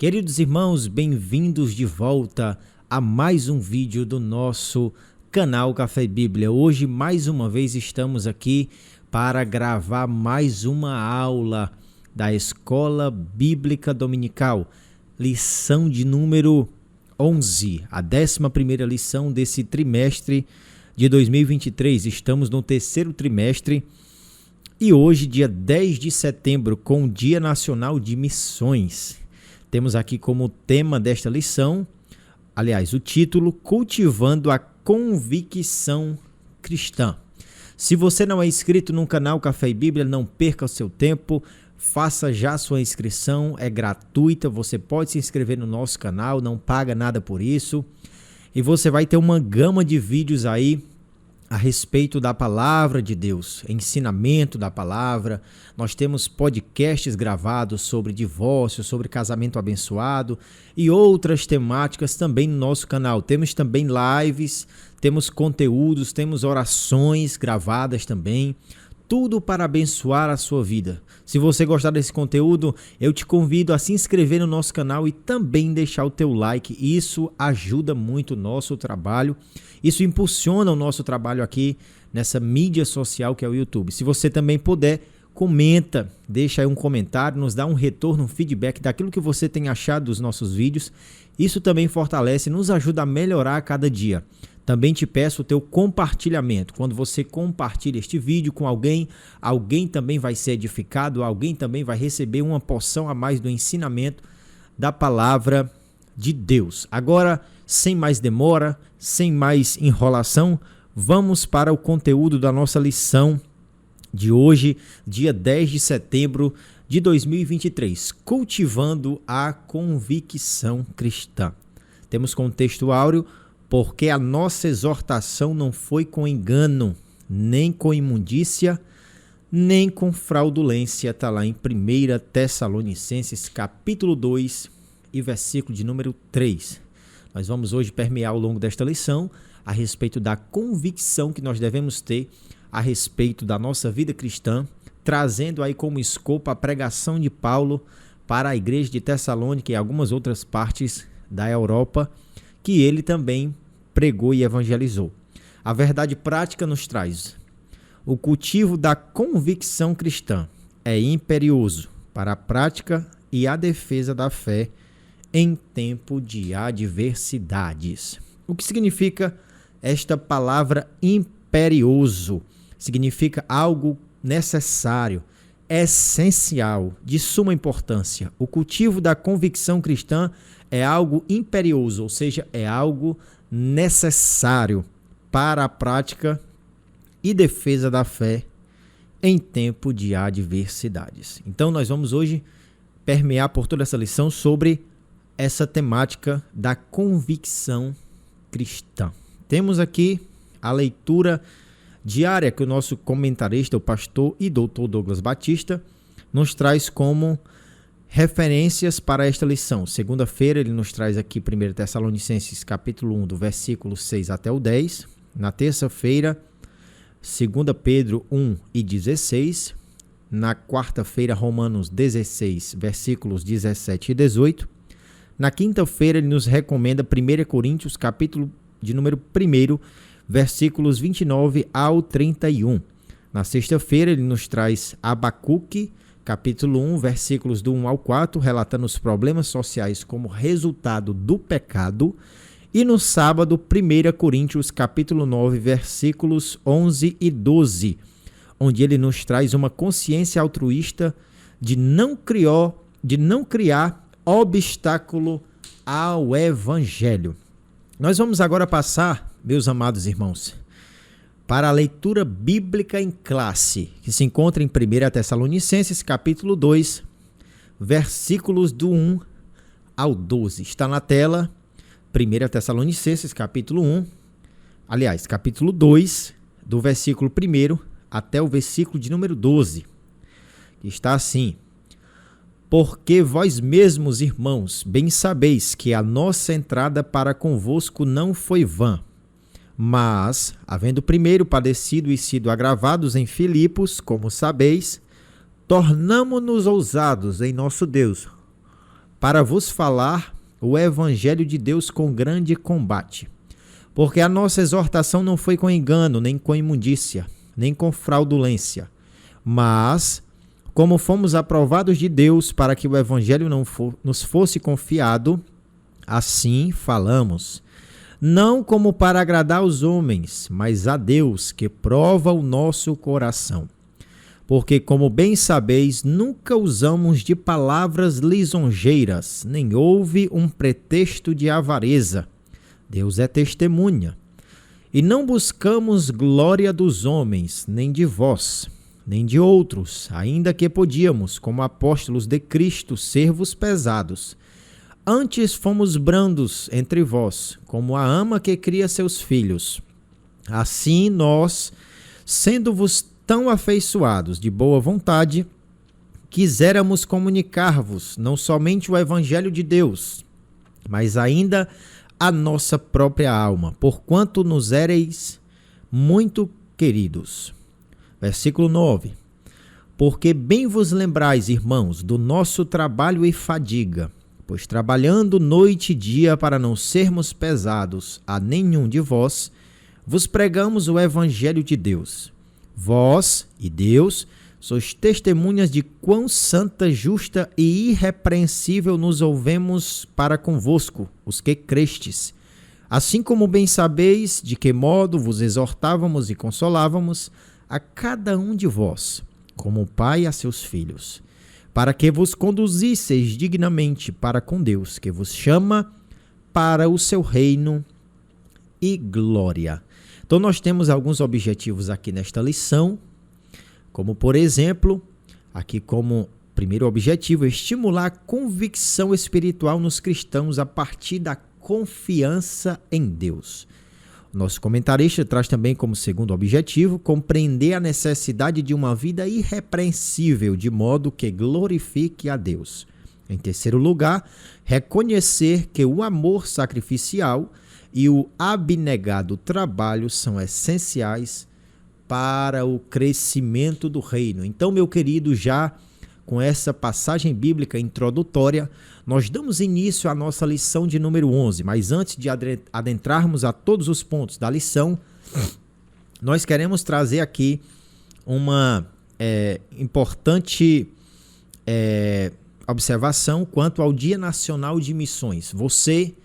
Queridos irmãos, bem-vindos de volta a mais um vídeo do nosso canal Café e Bíblia. Hoje, mais uma vez, estamos aqui para gravar mais uma aula da Escola Bíblica Dominical, lição de número 11, a 11ª lição desse trimestre de 2023. Estamos no terceiro trimestre e hoje, dia 10 de setembro, com o Dia Nacional de Missões. Temos aqui como tema desta lição, aliás, o título, Cultivando a Convicção Cristã. Se você não é inscrito no canal Café e Bíblia, não perca o seu tempo, faça já a sua inscrição, é gratuita, você pode se inscrever no nosso canal, não paga nada por isso. E você vai ter uma gama de vídeos aí a respeito da palavra de Deus, ensinamento da palavra. Nós temos podcasts gravados sobre divórcio, sobre casamento abençoado e outras temáticas também no nosso canal. Temos também lives, temos conteúdos, temos orações gravadas também. Tudo para abençoar a sua vida. Se você gostar desse conteúdo, eu te convido a se inscrever no nosso canal e também deixar o teu like. Isso ajuda muito o nosso trabalho. Isso impulsiona o nosso trabalho aqui nessa mídia social que é o YouTube. Se você também puder, comenta, deixa aí um comentário, nos dá um retorno, um feedback daquilo que você tem achado dos nossos vídeos. Isso também fortalece, nos ajuda a melhorar a cada dia. Também te peço o teu compartilhamento. Quando você compartilha este vídeo com alguém, alguém também vai ser edificado, alguém também vai receber uma porção a mais do ensinamento da palavra de Deus. Agora, sem mais demora, sem mais enrolação, vamos para o conteúdo da nossa lição de hoje, dia 10 de setembro de 2023, Cultivando a Convicção Cristã. Temos como texto áureo: porque a nossa exortação não foi com engano, nem com imundícia, nem com fraudulência. Está lá em 1 Tessalonicenses, capítulo 2 e versículo de número 3. Nós vamos hoje permear ao longo desta lição a respeito da convicção que nós devemos ter a respeito da nossa vida cristã, trazendo aí como escopo a pregação de Paulo para a igreja de Tessalônica e algumas outras partes da Europa, que ele também pregou e evangelizou. A verdade prática nos traz: o cultivo da convicção cristã é imperioso para a prática e a defesa da fé em tempo de adversidades. O que significa esta palavra imperioso? Significa algo necessário, essencial, de suma importância. O cultivo da convicção cristã é algo imperioso, ou seja, é algo necessário para a prática e defesa da fé em tempo de adversidades. Então, nós vamos hoje permear por toda essa lição sobre essa temática da convicção cristã. Temos aqui a leitura diária que o nosso comentarista, o pastor e doutor Douglas Batista, nos traz como referências para esta lição. Segunda-feira ele nos traz aqui 1 Tessalonicenses capítulo 1, do versículo 6 até o 10. Na terça-feira, 2 Pedro 1 e 16. Na quarta-feira, Romanos 16, versículos 17 e 18. Na quinta-feira ele nos recomenda 1 Coríntios capítulo de número 1, versículos 29 ao 31. Na sexta-feira ele nos traz Abacuque, capítulo 1, versículos do 1 ao 4, relatando os problemas sociais como resultado do pecado. E no sábado, 1 Coríntios, capítulo 9, versículos 11 e 12, onde ele nos traz uma consciência altruísta de não criar obstáculo ao evangelho. Nós vamos agora passar, meus amados irmãos, para a leitura bíblica em classe, que se encontra em 1 Tessalonicenses, capítulo 2, versículos do 1 ao 12. Está na tela, 1 Tessalonicenses, capítulo 2, do versículo 1 até o versículo de número 12. Que está assim: porque vós mesmos, irmãos, bem sabeis que a nossa entrada para convosco não foi vã, mas, havendo primeiro padecido e sido agravados em Filipos, como sabeis, tornamo-nos ousados em nosso Deus, para vos falar o evangelho de Deus com grande combate. Porque a nossa exortação não foi com engano, nem com imundícia, nem com fraudulência, mas como fomos aprovados de Deus para que o evangelho nos fosse confiado, assim falamos. Não como para agradar aos homens, mas a Deus, que prova o nosso coração. Porque, como bem sabeis, nunca usamos de palavras lisonjeiras, nem houve um pretexto de avareza. Deus é testemunha. E não buscamos glória dos homens, nem de vós, nem de outros, ainda que podíamos, como apóstolos de Cristo, ser-vos pesados. Antes fomos brandos entre vós, como a ama que cria seus filhos. Assim nós, sendo-vos tão afeiçoados de boa vontade, quiséramos comunicar-vos não somente o evangelho de Deus, mas ainda a nossa própria alma, porquanto nos éreis muito queridos. Versículo 9. Porque bem vos lembrais, irmãos, do nosso trabalho e fadiga, pois trabalhando noite e dia para não sermos pesados a nenhum de vós, vos pregamos o evangelho de Deus. Vós e Deus sois testemunhas de quão santa, justa e irrepreensível nos ouvemos para convosco, os que crestes. Assim como bem sabeis de que modo vos exortávamos e consolávamos a cada um de vós, como o pai a seus filhos, para que vos conduzisseis dignamente para com Deus, que vos chama para o seu reino e glória. Então nós temos alguns objetivos aqui nesta lição, como por exemplo, aqui como primeiro objetivo, estimular a convicção espiritual nos cristãos a partir da confiança em Deus. O nosso comentarista traz também como segundo objetivo compreender a necessidade de uma vida irrepreensível, de modo que glorifique a Deus. Em terceiro lugar, reconhecer que o amor sacrificial e o abnegado trabalho são essenciais para o crescimento do reino. Então, meu querido, já com essa passagem bíblica introdutória, nós damos início à nossa lição de número 11. Mas antes de adentrarmos a todos os pontos da lição, nós queremos trazer aqui uma importante observação quanto ao Dia Nacional de Missões. Você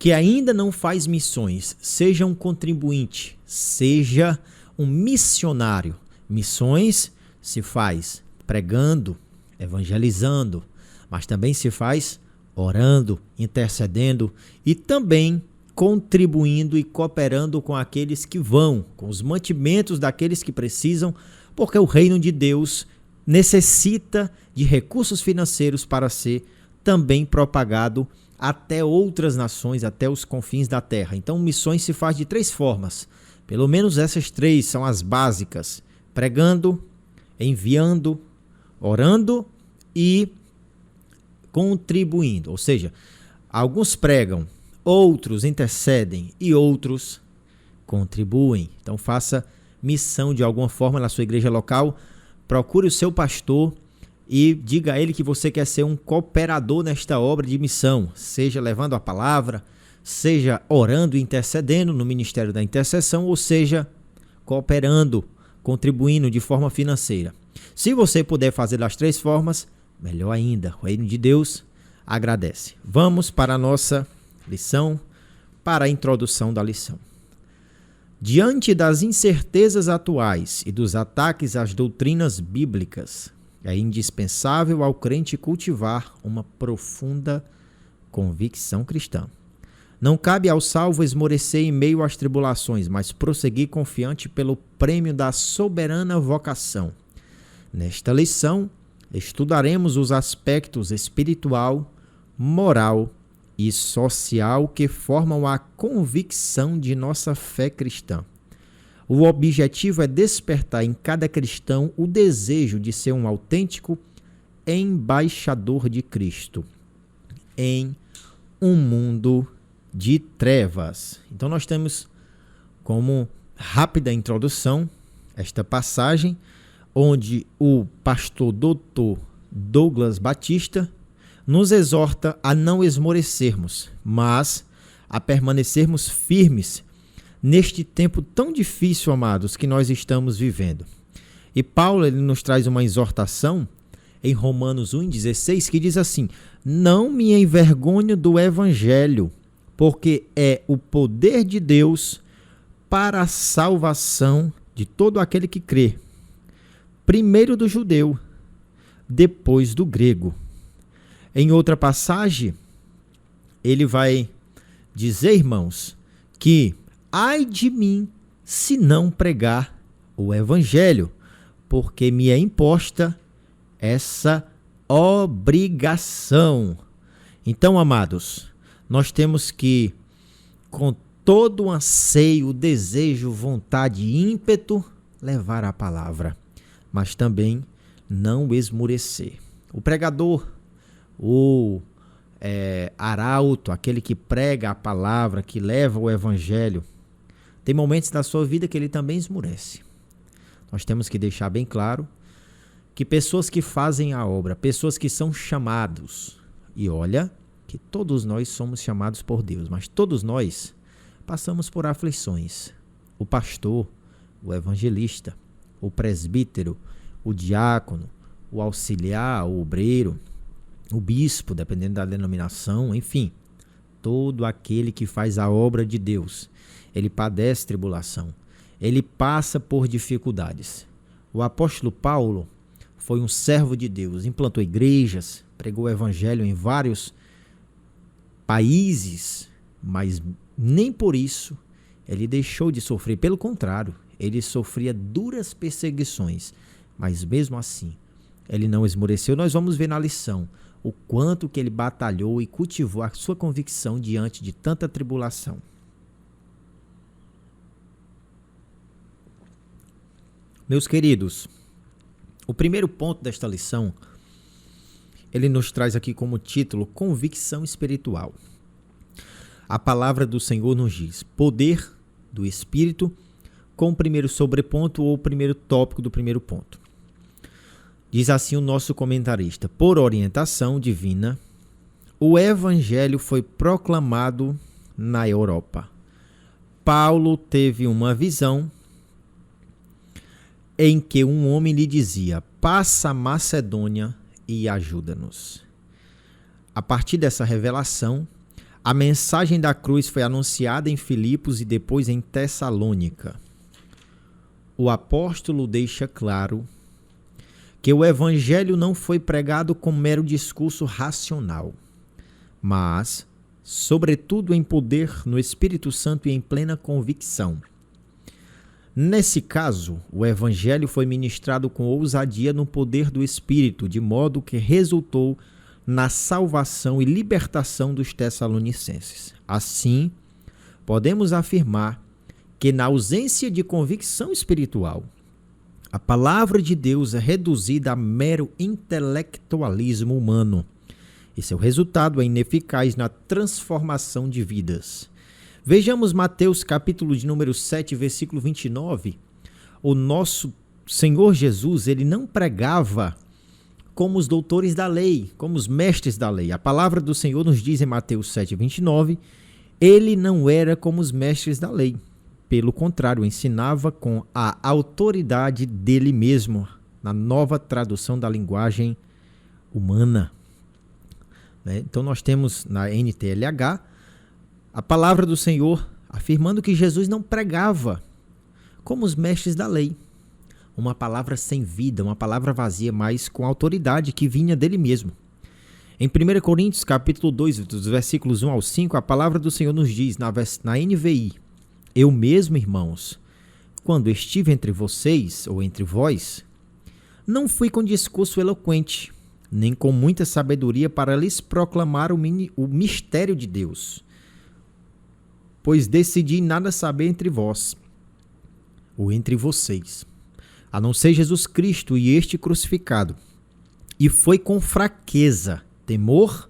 que ainda não faz missões, seja um contribuinte, seja um missionário. Missões se faz pregando, evangelizando, mas também se faz orando, intercedendo e também contribuindo e cooperando com aqueles que vão, com os mantimentos daqueles que precisam, porque o reino de Deus necessita de recursos financeiros para ser também propagado até outras nações, até os confins da terra. Então, missões se faz de 3 formas. Pelo menos essas 3 são as básicas: pregando, enviando, orando e contribuindo. Ou seja, alguns pregam, outros intercedem e outros contribuem. Então, faça missão de alguma forma na sua igreja local. Procure o seu pastor e diga a ele que você quer ser um cooperador nesta obra de missão, seja levando a palavra, seja orando e intercedendo no ministério da intercessão, ou seja, cooperando, contribuindo de forma financeira. Se você puder fazer das 3 formas, melhor ainda, o reino de Deus agradece. Vamos para a nossa lição, para a introdução da lição. Diante das incertezas atuais e dos ataques às doutrinas bíblicas, é indispensável ao crente cultivar uma profunda convicção cristã. Não cabe ao salvo esmorecer em meio às tribulações, mas prosseguir confiante pelo prêmio da soberana vocação. Nesta lição, estudaremos os aspectos espiritual, moral e social que formam a convicção de nossa fé cristã. O objetivo é despertar em cada cristão o desejo de ser um autêntico embaixador de Cristo em um mundo de trevas. Então nós temos como rápida introdução esta passagem onde o pastor Dr. Douglas Batista nos exorta a não esmorecermos, mas a permanecermos firmes neste tempo tão difícil, amados, que nós estamos vivendo. E Paulo ele nos traz uma exortação em Romanos 1,16, que diz assim: não me envergonho do evangelho, porque é o poder de Deus para a salvação de todo aquele que crê, primeiro do judeu, depois do grego. Em outra passagem, ele vai dizer, irmãos, que ai de mim se não pregar o evangelho, porque me é imposta essa obrigação. Então, amados, nós temos que, com todo o anseio, desejo, vontade e ímpeto, levar a palavra, mas também não esmorecer. O pregador, o arauto, aquele que prega a palavra, que leva o evangelho, tem momentos da sua vida que ele também esmorece. Nós temos que deixar bem claro que pessoas que fazem a obra, pessoas que são chamados, e olha que todos nós somos chamados por Deus, mas todos nós passamos por aflições. O pastor, o evangelista, o presbítero, o diácono, o auxiliar, o obreiro, o bispo, dependendo da denominação, enfim, todo aquele que faz a obra de Deus, ele padece tribulação, ele passa por dificuldades. O apóstolo Paulo foi um servo de Deus, implantou igrejas, pregou o evangelho em vários países, mas nem por isso ele deixou de sofrer. Pelo contrário, ele sofria duras perseguições, mas mesmo assim, ele não esmoreceu. Nós vamos ver na lição o quanto que ele batalhou e cultivou a sua convicção diante de tanta tribulação. Meus queridos, o primeiro ponto desta lição, ele nos traz aqui como título convicção espiritual. A palavra do Senhor nos diz poder do Espírito com o primeiro sobreponto ou o primeiro tópico do primeiro ponto. Diz assim o nosso comentarista: por orientação divina, o evangelho foi proclamado na Europa. Paulo teve uma visão em que um homem lhe dizia: passa a Macedônia e ajuda-nos. A partir dessa revelação, a mensagem da cruz foi anunciada em Filipos e depois em Tessalônica. O apóstolo deixa claro que o evangelho não foi pregado com mero discurso racional, mas, sobretudo, em poder no Espírito Santo e em plena convicção. Nesse caso, o evangelho foi ministrado com ousadia no poder do Espírito, de modo que resultou na salvação e libertação dos tessalonicenses. Assim, podemos afirmar que, na ausência de convicção espiritual, a palavra de Deus é reduzida a mero intelectualismo humano e seu resultado é ineficaz na transformação de vidas. Vejamos Mateus capítulo de número 7, versículo 29. O nosso Senhor Jesus, ele não pregava como os doutores da lei, como os mestres da lei. A palavra do Senhor nos diz em Mateus 7, 29, ele não era como os mestres da lei. Pelo contrário, ensinava com a autoridade dele mesmo, na nova tradução da linguagem humana. Então nós temos na NTLH a palavra do Senhor afirmando que Jesus não pregava como os mestres da lei. Uma palavra sem vida, uma palavra vazia, mas com autoridade que vinha dele mesmo. Em 1 Coríntios capítulo 2, dos versículos 1 ao 5, a palavra do Senhor nos diz na NVI: eu mesmo, irmãos, quando estive entre vocês ou entre vós, não fui com discurso eloquente, nem com muita sabedoria para lhes proclamar o mistério de Deus, pois decidi nada saber entre vós ou entre vocês, a não ser Jesus Cristo e este crucificado. E foi com fraqueza, temor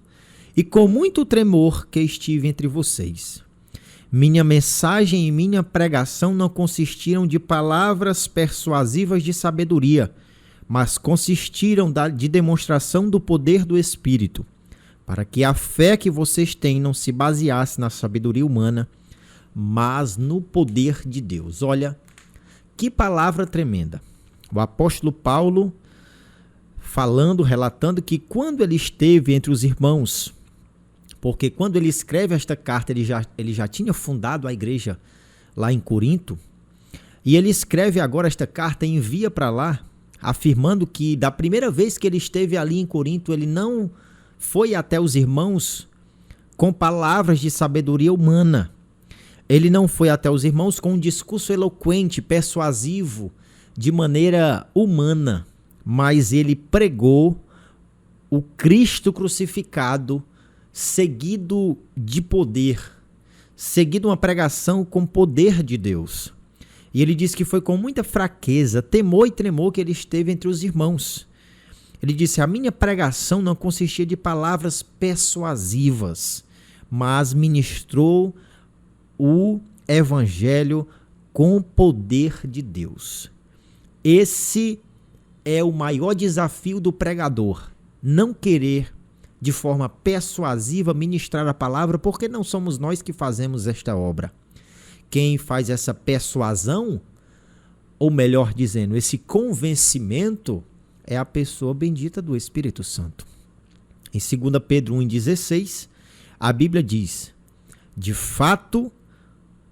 e com muito tremor que estive entre vocês. Minha mensagem e minha pregação não consistiram de palavras persuasivas de sabedoria, mas consistiram de demonstração do poder do Espírito, para que a fé que vocês têm não se baseasse na sabedoria humana, mas no poder de Deus. Olha, que palavra tremenda. O apóstolo Paulo falando, relatando que quando ele esteve entre os irmãos, porque quando ele escreve esta carta, ele já tinha fundado a igreja lá em Corinto, e ele escreve agora esta carta e envia para lá, afirmando que da primeira vez que ele esteve ali em Corinto, ele não foi até os irmãos com palavras de sabedoria humana. Ele não foi até os irmãos com um discurso eloquente, persuasivo, de maneira humana, mas ele pregou o Cristo crucificado, seguido de poder, seguido uma pregação com poder de Deus. E ele diz que foi com muita fraqueza, temor e tremor que ele esteve entre os irmãos. Ele disse: a minha pregação não consistia de palavras persuasivas, mas ministrou o evangelho com poder de Deus. Esse é o maior desafio do pregador, não querer de forma persuasiva ministrar a palavra, porque não somos nós que fazemos esta obra. Quem faz essa persuasão, ou melhor dizendo, esse convencimento, é a pessoa bendita do Espírito Santo. Em 2 Pedro 1,16, a Bíblia diz: de fato,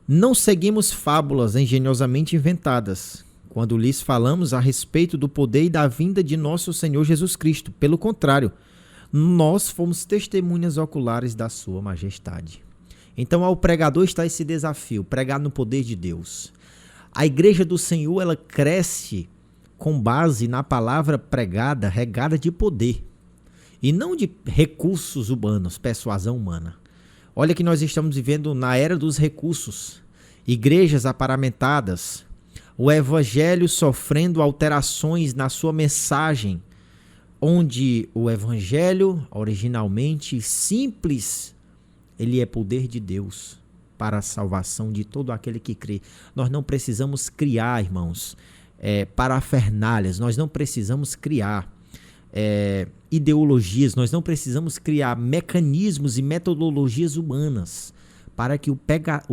não seguimos fábulas engenhosamente inventadas, quando lhes falamos a respeito do poder e da vinda de nosso Senhor Jesus Cristo. Pelo contrário, nós fomos testemunhas oculares da sua majestade. Então, ao pregador está esse desafio, pregar no poder de Deus. A igreja do Senhor, ela cresce com base na palavra pregada, regada de poder, e não de recursos humanos, persuasão humana. Olha que nós estamos vivendo na era dos recursos, igrejas aparamentadas, o evangelho sofrendo alterações na sua mensagem, onde o evangelho, originalmente simples, ele é poder de Deus para a salvação de todo aquele que crê. Nós não precisamos criar, irmãos, parafernálias, nós não precisamos criar ideologias, nós não precisamos criar mecanismos e metodologias humanas para que o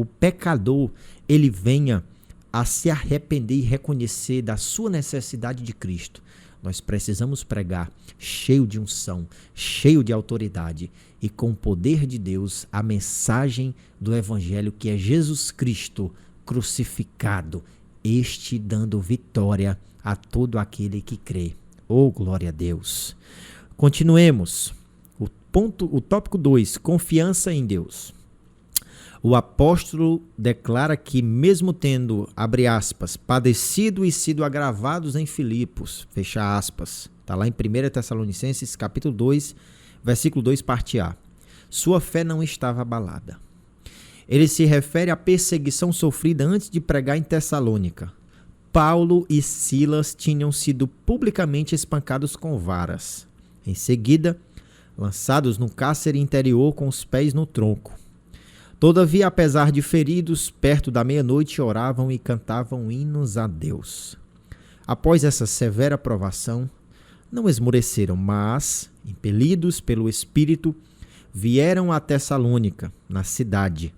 pecador ele venha a se arrepender e reconhecer da sua necessidade de Cristo. Nós precisamos pregar cheio de unção, cheio de autoridade e com o poder de Deus a mensagem do Evangelho, que é Jesus Cristo crucificado, este dando vitória a todo aquele que crê. Oh, glória a Deus! Continuemos. O tópico 2, confiança em Deus. O apóstolo declara que, mesmo tendo, abre aspas, padecido e sido agravados em Filipos, fecha aspas, está lá em 1 Tessalonicenses, capítulo 2, versículo 2, parte A. Sua fé não estava abalada. Ele se refere à perseguição sofrida antes de pregar em Tessalônica. Paulo e Silas tinham sido publicamente espancados com varas. Em seguida, lançados no cárcere interior com os pés no tronco. Todavia, apesar de feridos, perto da meia-noite oravam e cantavam hinos a Deus. Após essa severa provação, não esmoreceram, mas, impelidos pelo Espírito, vieram a Tessalônica, na cidade.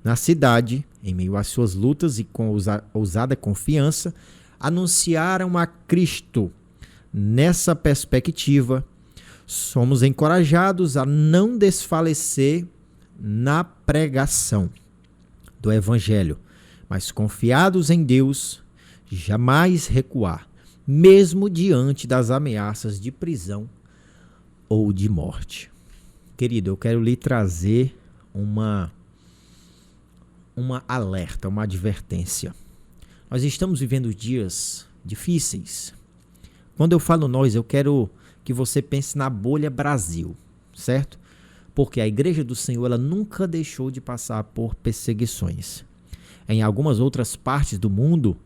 Na cidade, em meio às suas lutas e com ousada confiança, anunciaram a Cristo. Nessa perspectiva, somos encorajados a não desfalecer na pregação do Evangelho, mas confiados em Deus, jamais recuar, mesmo diante das ameaças de prisão ou de morte. Querido, eu quero lhe trazer uma alerta, uma advertência. Nós estamos vivendo dias difíceis. Quando eu falo nós, eu quero que você pense na bolha Brasil, certo? Porque a igreja do Senhor, ela nunca deixou de passar por perseguições. Em algumas outras partes do mundo,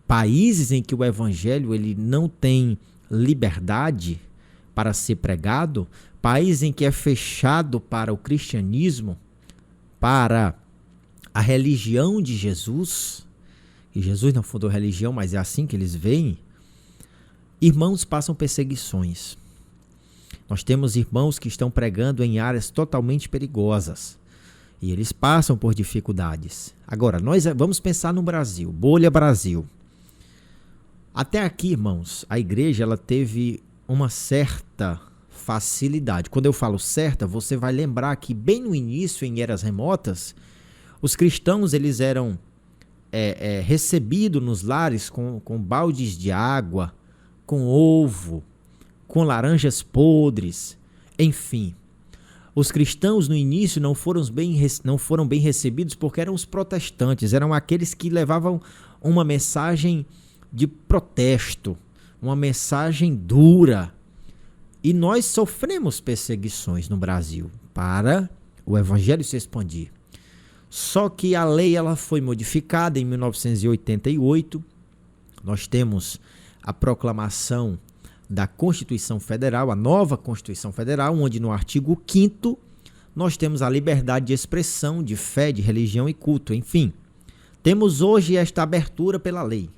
países em que o evangelho ele não tem liberdade para ser pregado, países em que é fechado para o cristianismo, para a religião de Jesus, e Jesus não fundou religião, mas é assim que eles veem, irmãos passam perseguições. Nós temos irmãos que estão pregando em áreas totalmente perigosas e eles passam por dificuldades. Agora, nós vamos pensar no Brasil, bolha Brasil. Até aqui, irmãos, a igreja ela teve uma certa facilidade. Quando eu falo certa, você vai lembrar que bem no início, em eras remotas, os cristãos eles eram recebidos nos lares com baldes de água, com ovo, com laranjas podres, enfim. Os cristãos no início não foram bem recebidos porque eram os protestantes, eram aqueles que levavam uma mensagem de protesto, uma mensagem dura. E nós sofremos perseguições no Brasil para o evangelho se expandir. Só que a lei ela foi modificada em 1988. Nós temos a proclamação da Constituição Federal, a nova Constituição Federal, onde no artigo 5º nós temos a liberdade de expressão, de fé, de religião e culto, enfim. Temos hoje esta abertura pela lei,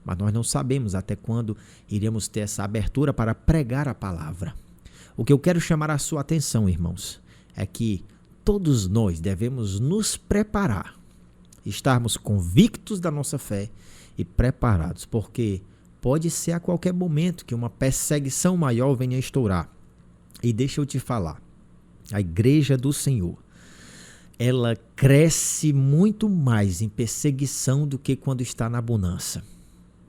mas nós não sabemos até quando iremos ter essa abertura para pregar a palavra. O que eu quero chamar a sua atenção, irmãos, é que todos nós devemos nos preparar, estarmos convictos da nossa fé e preparados, porque pode ser a qualquer momento que uma perseguição maior venha a estourar. E deixa eu te falar, a igreja do Senhor, ela cresce muito mais em perseguição do que quando está na bonança.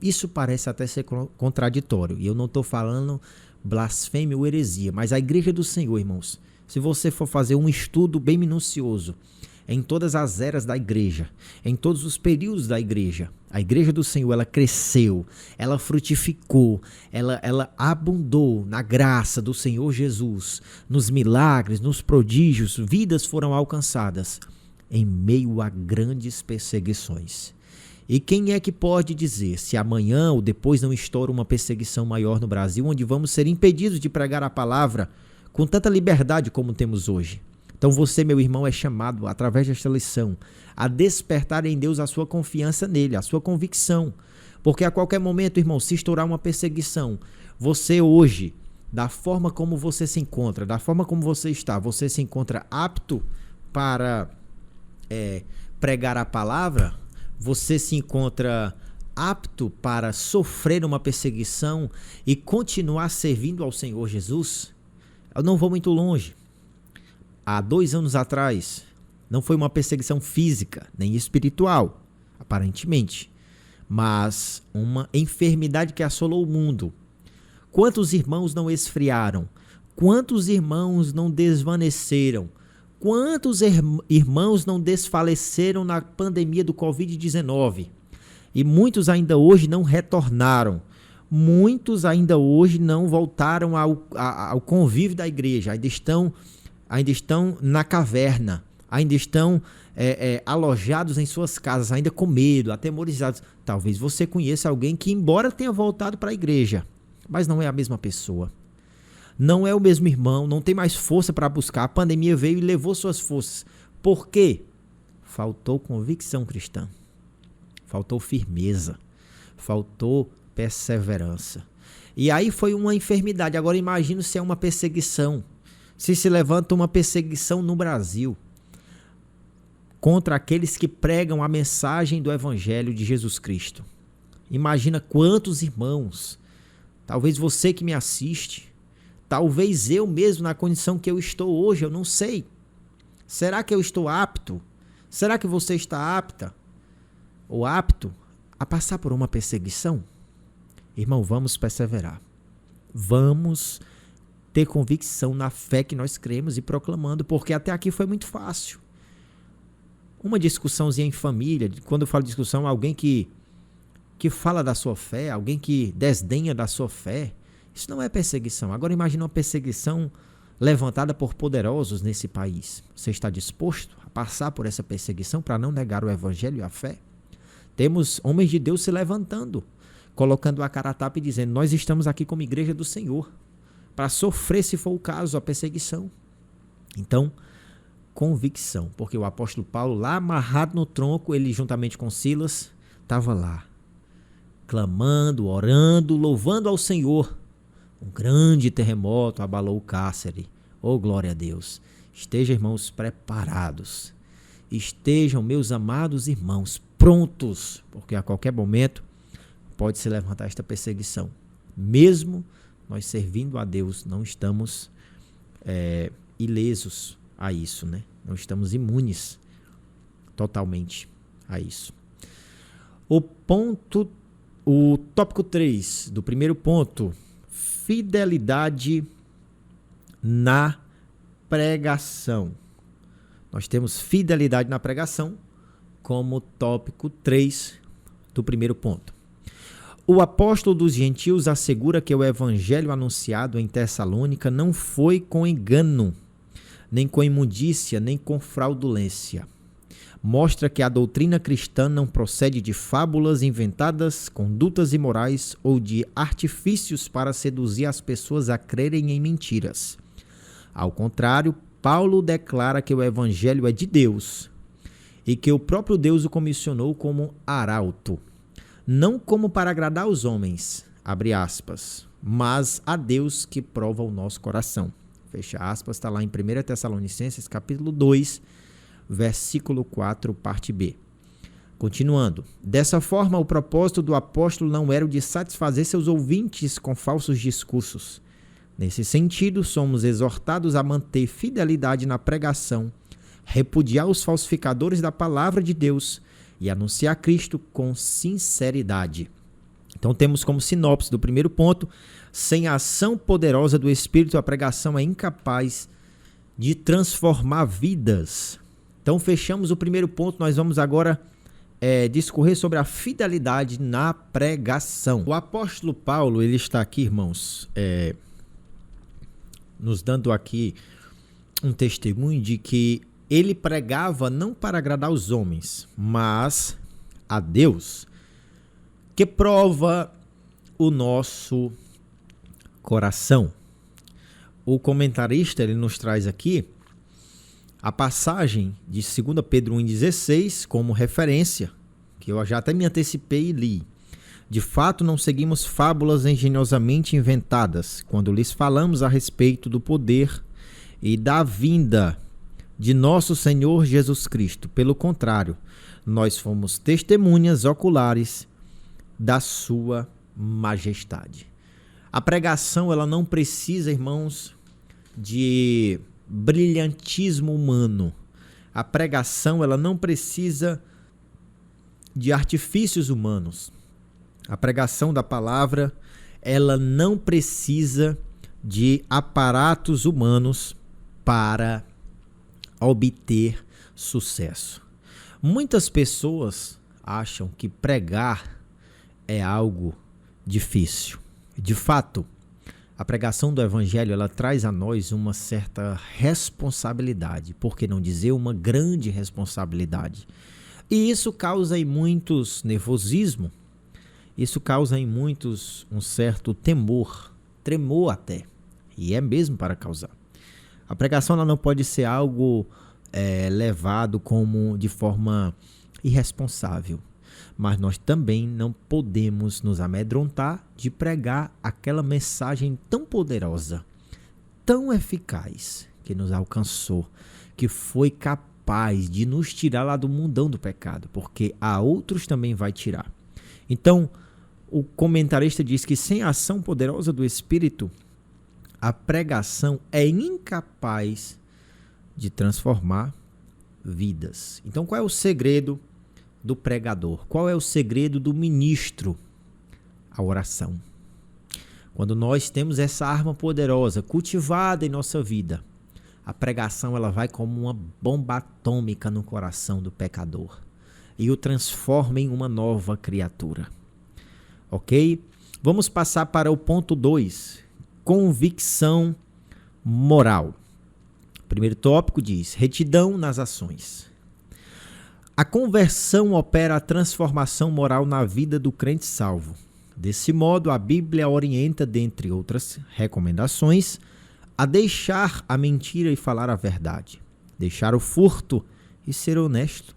Isso parece até ser contraditório, e eu não estou falando blasfêmia ou heresia, mas a igreja do Senhor, irmãos, se você for fazer um estudo bem minucioso em todas as eras da igreja, em todos os períodos da igreja, a igreja do Senhor, ela cresceu, ela frutificou, ela abundou na graça do Senhor Jesus, nos milagres, nos prodígios, vidas foram alcançadas em meio a grandes perseguições. E quem é que pode dizer se amanhã ou depois não estoura uma perseguição maior no Brasil, onde vamos ser impedidos de pregar a palavra com tanta liberdade como temos hoje? Então você, meu irmão, é chamado, através desta lição, a despertar em Deus a sua confiança nele, a sua convicção. Porque a qualquer momento, irmão, se estourar uma perseguição, você hoje, da forma como você se encontra, da forma como você está, você se encontra apto para pregar a palavra? Você se encontra apto para sofrer uma perseguição e continuar servindo ao Senhor Jesus? Eu não vou muito longe. Há 2 anos atrás, não foi uma perseguição física, nem espiritual, aparentemente, mas uma enfermidade que assolou o mundo. Quantos irmãos não esfriaram? Quantos irmãos não desvaneceram? Quantos irmãos não desfaleceram na pandemia do Covid-19? E muitos ainda hoje não retornaram. Muitos ainda hoje não voltaram ao convívio da igreja. Ainda estão na caverna. Ainda estão alojados em suas casas, ainda com medo, atemorizados. Talvez você conheça alguém que, embora tenha voltado para a igreja, mas não é a mesma pessoa. Não é o mesmo irmão, não tem mais força para buscar. A pandemia veio e levou suas forças. Por quê? Faltou convicção cristã. Faltou firmeza. Faltou perseverança. E aí foi uma enfermidade. Agora imagine se é uma perseguição. Se levanta uma perseguição no Brasil contra aqueles que pregam a mensagem do Evangelho de Jesus Cristo. Imagina quantos irmãos, talvez você que me assiste, talvez eu mesmo na condição que eu estou hoje, eu não sei. Será que eu estou apto? Será que você está apta ou apto a passar por uma perseguição? Irmão, vamos perseverar. Vamos ter convicção na fé que nós cremos e proclamando, porque até aqui foi muito fácil. Uma discussãozinha em família, quando eu falo discussão, alguém que fala da sua fé, alguém que desdenha da sua fé, isso não é perseguição. Agora imagine uma perseguição levantada por poderosos nesse país. Você está disposto a passar por essa perseguição para não negar o evangelho e a fé? Temos homens de Deus se levantando, colocando a cara a tapa e dizendo: nós estamos aqui como igreja do Senhor, para sofrer, se for o caso, a perseguição. Então, convicção, porque o apóstolo Paulo, lá amarrado no tronco, ele juntamente com Silas, estava lá, clamando, orando, louvando ao Senhor, Um grande terremoto abalou o cárcere. Oh, glória a Deus! Estejam, irmãos, preparados. Estejam, meus amados irmãos, prontos, porque a qualquer momento pode se levantar esta perseguição. Mesmo nós servindo a Deus, não estamos ilesos a isso, né? Não estamos imunes totalmente a isso. O tópico 3 do primeiro ponto, fidelidade na pregação. Nós temos fidelidade na pregação como tópico 3 do primeiro ponto. O apóstolo dos gentios assegura que o evangelho anunciado em Tessalônica não foi com engano, nem com imundícia, nem com fraudulência. Mostra que a doutrina cristã não procede de fábulas inventadas, condutas imorais ou de artifícios para seduzir as pessoas a crerem em mentiras. Ao contrário, Paulo declara que o evangelho é de Deus e que o próprio Deus o comissionou como arauto, não como para agradar os homens, abre aspas, mas a Deus que prova o nosso coração. Fecha aspas, está lá em 1 Tessalonicenses, capítulo 2, versículo 4, parte B. Continuando. Dessa forma, o propósito do apóstolo não era o de satisfazer seus ouvintes com falsos discursos. Nesse sentido, somos exortados a manter fidelidade na pregação, repudiar os falsificadores da palavra de Deus e anunciar Cristo com sinceridade. Então temos como sinopse do primeiro ponto: sem a ação poderosa do Espírito, a pregação é incapaz de transformar vidas. Então fechamos o primeiro ponto, nós vamos agora discorrer sobre a fidelidade na pregação. O apóstolo Paulo, ele está aqui, irmãos, nos dando aqui um testemunho de que ele pregava não para agradar os homens, mas a Deus, que prova o nosso coração. O comentarista, ele nos traz aqui a passagem de 2 Pedro 1,16 como referência, que eu já até me antecipei e li. De fato, não seguimos fábulas engenhosamente inventadas quando lhes falamos a respeito do poder e da vinda de nosso Senhor Jesus Cristo. Pelo contrário, nós fomos testemunhas oculares da sua majestade. A pregação, ela não precisa, irmãos, de brilhantismo humano. A pregação, ela não precisa de artifícios humanos. A pregação da palavra, ela não precisa de aparatos humanos para obter sucesso. Muitas pessoas acham que pregar é algo difícil. De fato, a pregação do evangelho, ela traz a nós uma certa responsabilidade, por que não dizer uma grande responsabilidade. E isso causa em muitos nervosismo, isso causa em muitos um certo temor, tremor até, e é mesmo para causar. A pregação ela não pode ser algo levado como de forma irresponsável, mas nós também não podemos nos amedrontar de pregar aquela mensagem tão poderosa, tão eficaz, que nos alcançou, que foi capaz de nos tirar lá do mundão do pecado, porque a outros também vai tirar. Então, o comentarista diz que sem a ação poderosa do Espírito, a pregação é incapaz de transformar vidas. Então, qual é o segredo do pregador? Qual é o segredo do ministro? A oração. Quando nós temos essa arma poderosa cultivada em nossa vida, a pregação ela vai como uma bomba atômica no coração do pecador e o transforma em uma nova criatura. Ok? Vamos passar para o ponto 2, convicção moral. O primeiro tópico diz, retidão nas ações. A conversão opera a transformação moral na vida do crente salvo. Desse modo, a Bíblia orienta, dentre outras recomendações, a deixar a mentira e falar a verdade, deixar o furto e ser honesto,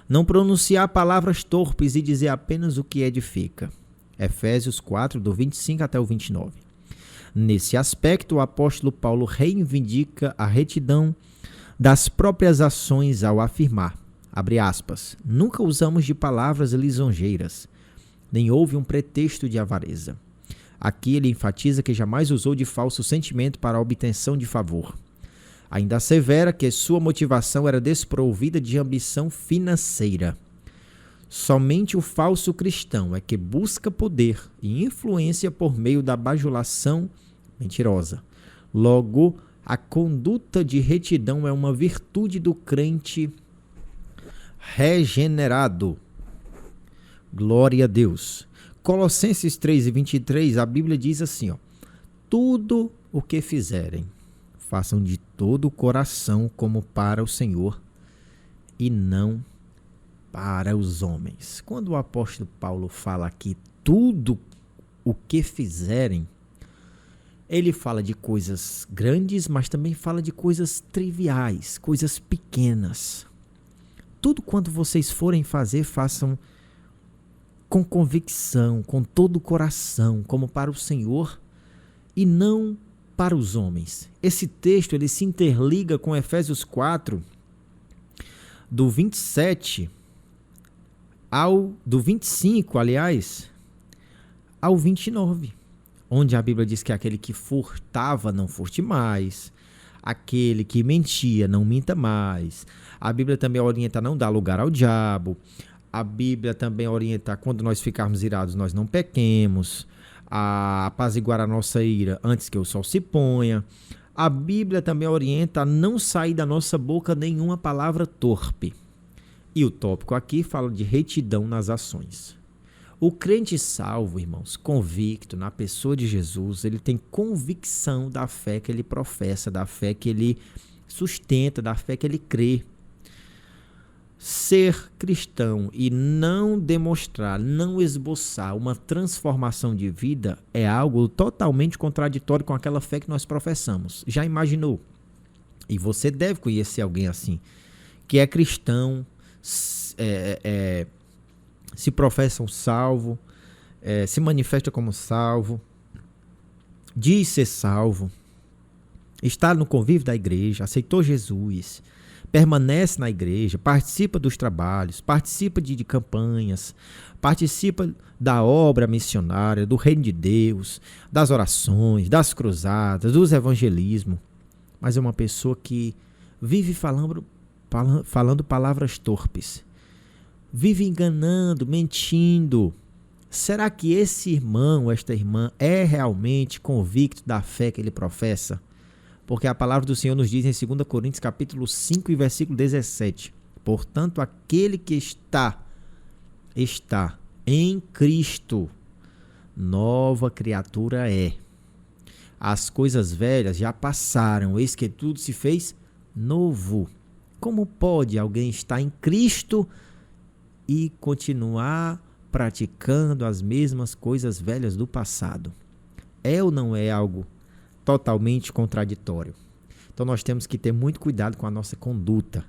não pronunciar palavras torpes e dizer apenas o que edifica. Efésios 4, do 25 até o 29. Nesse aspecto, o apóstolo Paulo reivindica a retidão das próprias ações ao afirmar, abre aspas, nunca usamos de palavras lisonjeiras, nem houve um pretexto de avareza. Aqui ele enfatiza que jamais usou de falso sentimento para a obtenção de favor. Ainda assevera que sua motivação era desprovida de ambição financeira. Somente o falso cristão é que busca poder e influência por meio da bajulação mentirosa. Logo, a conduta de retidão é uma virtude do crente regenerado. Glória a Deus. Colossenses 3:23, a Bíblia diz assim, tudo o que fizerem, façam de todo o coração como para o Senhor e não para os homens. Quando o apóstolo Paulo fala aqui tudo o que fizerem, ele fala de coisas grandes, mas também fala de coisas triviais, coisas pequenas. Tudo quanto vocês forem fazer, façam com convicção, com todo o coração, como para o Senhor e não para os homens. Esse texto ele se interliga com Efésios 4, do 27 do 25, aliás, ao 29, onde a Bíblia diz que aquele que furtava não furte mais, aquele que mentia não minta mais. A Bíblia também orienta a não dar lugar ao diabo. A Bíblia também orienta quando nós ficarmos irados nós não pequemos, a apaziguar a nossa ira antes que o sol se ponha. A Bíblia também orienta a não sair da nossa boca nenhuma palavra torpe. E o tópico aqui fala de retidão nas ações. O crente salvo, irmãos, convicto na pessoa de Jesus, ele tem convicção da fé que ele professa, da fé que ele sustenta, da fé que ele crê. Ser cristão e não demonstrar, não esboçar uma transformação de vida é algo totalmente contraditório com aquela fé que nós professamos. Já imaginou? E você deve conhecer alguém assim, que é cristão, se professa um salvo, se manifesta como salvo, diz ser salvo, está no convívio da igreja, aceitou Jesus, permanece na igreja, participa dos trabalhos, participa de campanhas, participa da obra missionária, do reino de Deus, das orações, das cruzadas, dos evangelismos, mas é uma pessoa que vive falando palavras torpes, vive enganando, mentindo. Será que esse irmão, esta irmã, é realmente convicto da fé que ele professa? Porque a palavra do Senhor nos diz em 2 Coríntios capítulo 5 e versículo 17. Portanto, aquele que está em Cristo, nova criatura é. As coisas velhas já passaram, eis que tudo se fez novo. Como pode alguém estar em Cristo e continuar praticando as mesmas coisas velhas do passado? É ou não é algo totalmente contraditório? Então nós temos que ter muito cuidado com a nossa conduta,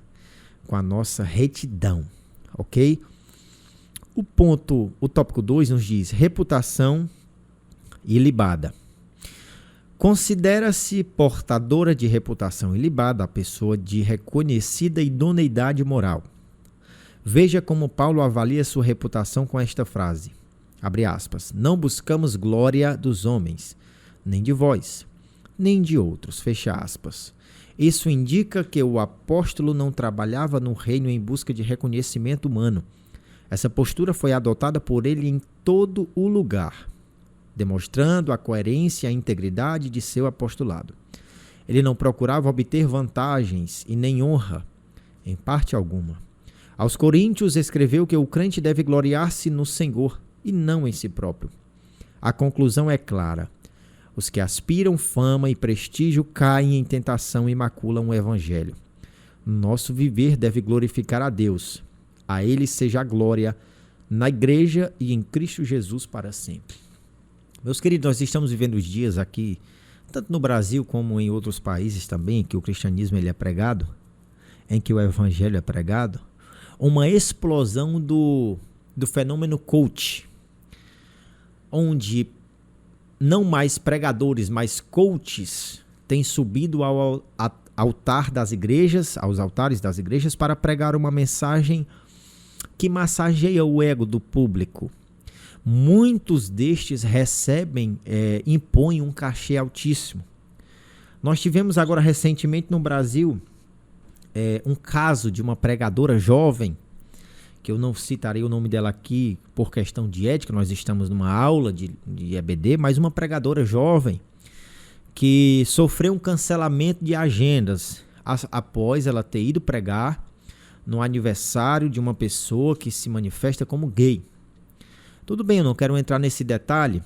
com a nossa retidão, ok? O tópico 2 nos diz reputação ilibada. Considera-se portadora de reputação ilibada a pessoa de reconhecida idoneidade moral. Veja como Paulo avalia sua reputação com esta frase, abre aspas, não buscamos glória dos homens, nem de vós, nem de outros, fecha aspas. Isso indica que o apóstolo não trabalhava no reino em busca de reconhecimento humano. Essa postura foi adotada por ele em todo o lugar, demonstrando a coerência e a integridade de seu apostolado. Ele não procurava obter vantagens e nem honra, em parte alguma. Aos Coríntios escreveu que o crente deve gloriar-se no Senhor e não em si próprio. A conclusão é clara. Os que aspiram fama e prestígio caem em tentação e maculam o evangelho. Nosso viver deve glorificar a Deus. A Ele seja a glória na igreja e em Cristo Jesus para sempre. Meus queridos, nós estamos vivendo os dias aqui, tanto no Brasil como em outros países também, que o cristianismo ele é pregado, em que o evangelho é pregado, uma explosão do, do, fenômeno coach, onde não mais pregadores, mas coaches têm subido ao altar das igrejas, aos altares das igrejas, para pregar uma mensagem que massageia o ego do público. Muitos destes impõem um cachê altíssimo. Nós tivemos agora recentemente no Brasil um caso de uma pregadora jovem, que eu não citarei o nome dela aqui por questão de ética, nós estamos numa aula de EBD, mas uma pregadora jovem que sofreu um cancelamento de agendas após ela ter ido pregar no aniversário de uma pessoa que se manifesta como gay. Tudo bem, eu não quero entrar nesse detalhe,